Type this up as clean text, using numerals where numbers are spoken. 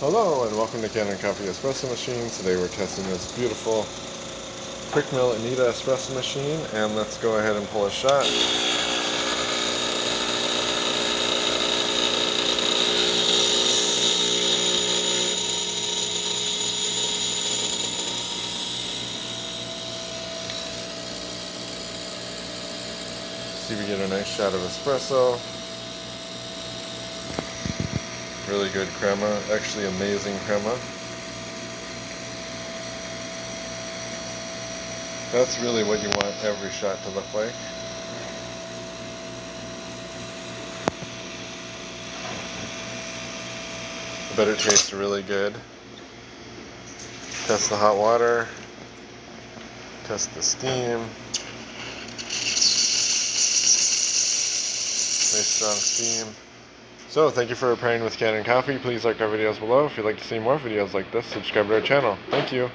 Hello and welcome to Kanen Coffee Espresso Machine. Today we're testing this beautiful Quickmill Anita espresso machine, and let's go ahead and pull a shot. See if we get a nice shot of espresso. Really good crema, actually amazing crema. That's really what you want every shot to look like. I bet it tastes really good. Test the hot water, test the steam. Nice strong steam. So thank you for pairing with Kanen Coffee. Please like our videos below. If you'd like to see more videos like this, subscribe to our channel. Thank you.